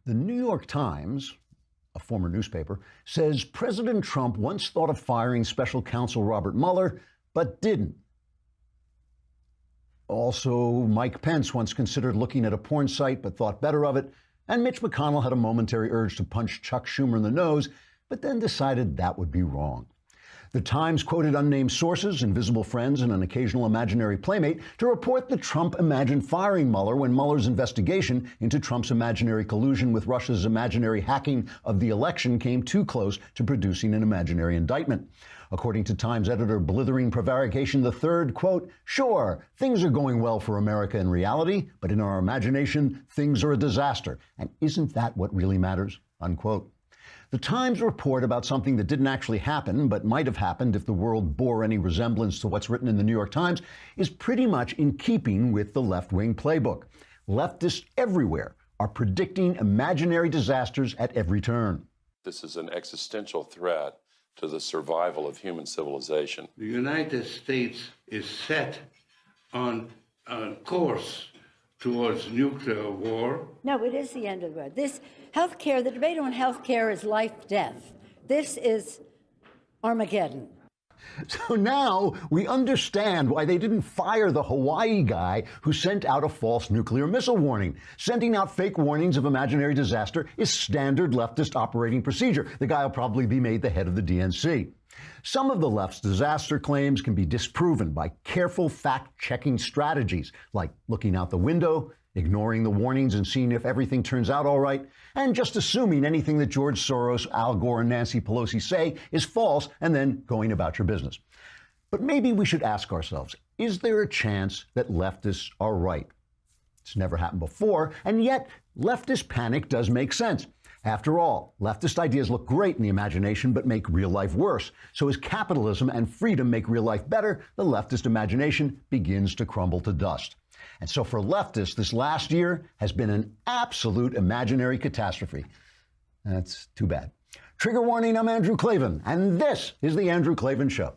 The New York Times, a former newspaper, says President Trump once thought of firing special counsel Robert Mueller, but didn't. Also, Mike Pence once considered looking at a porn site, but thought better of it. And Mitch McConnell had a momentary urge to punch Chuck Schumer in the nose, but then decided that would be wrong. The Times quoted unnamed sources, invisible friends, and an occasional imaginary playmate to report that Trump imagined firing Mueller when Mueller's investigation into Trump's imaginary collusion with Russia's imaginary hacking of the election came too close to producing an imaginary indictment. According to Times editor Blithering Prevarication III, quote, "Sure, things are going well for America in reality, but in our imagination, things are a disaster. And isn't that what really matters?" Unquote. The Times report about something that didn't actually happen, but might have happened if the world bore any resemblance to what's written in the New York Times, is pretty much in keeping with the left-wing playbook. Leftists everywhere are predicting imaginary disasters at every turn. This is an existential threat to the survival of human civilization. The United States is set on a course towards nuclear war. No, it is the end of the road. This healthcare, the debate on healthcare is life-death. This is Armageddon. So now we understand why they didn't fire the Hawaii guy who sent out a false nuclear missile warning. Sending out fake warnings of imaginary disaster is standard leftist operating procedure. The guy will probably be made the head of the DNC. Some of the left's disaster claims can be disproven by careful fact-checking strategies, like looking out the window, ignoring the warnings and seeing if everything turns out all right, and just assuming anything that George Soros, Al Gore, and Nancy Pelosi say is false, and then going about your business. But maybe we should ask ourselves, is there a chance that leftists are right? It's never happened before, and yet leftist panic does make sense. After all, leftist ideas look great in the imagination, but make real life worse. So as capitalism and freedom make real life better, the leftist imagination begins to crumble to dust. And so for leftists, this last year has been an absolute imaginary catastrophe. That's too bad. Trigger warning, I'm Andrew Klavan, and this is The Andrew Klavan Show.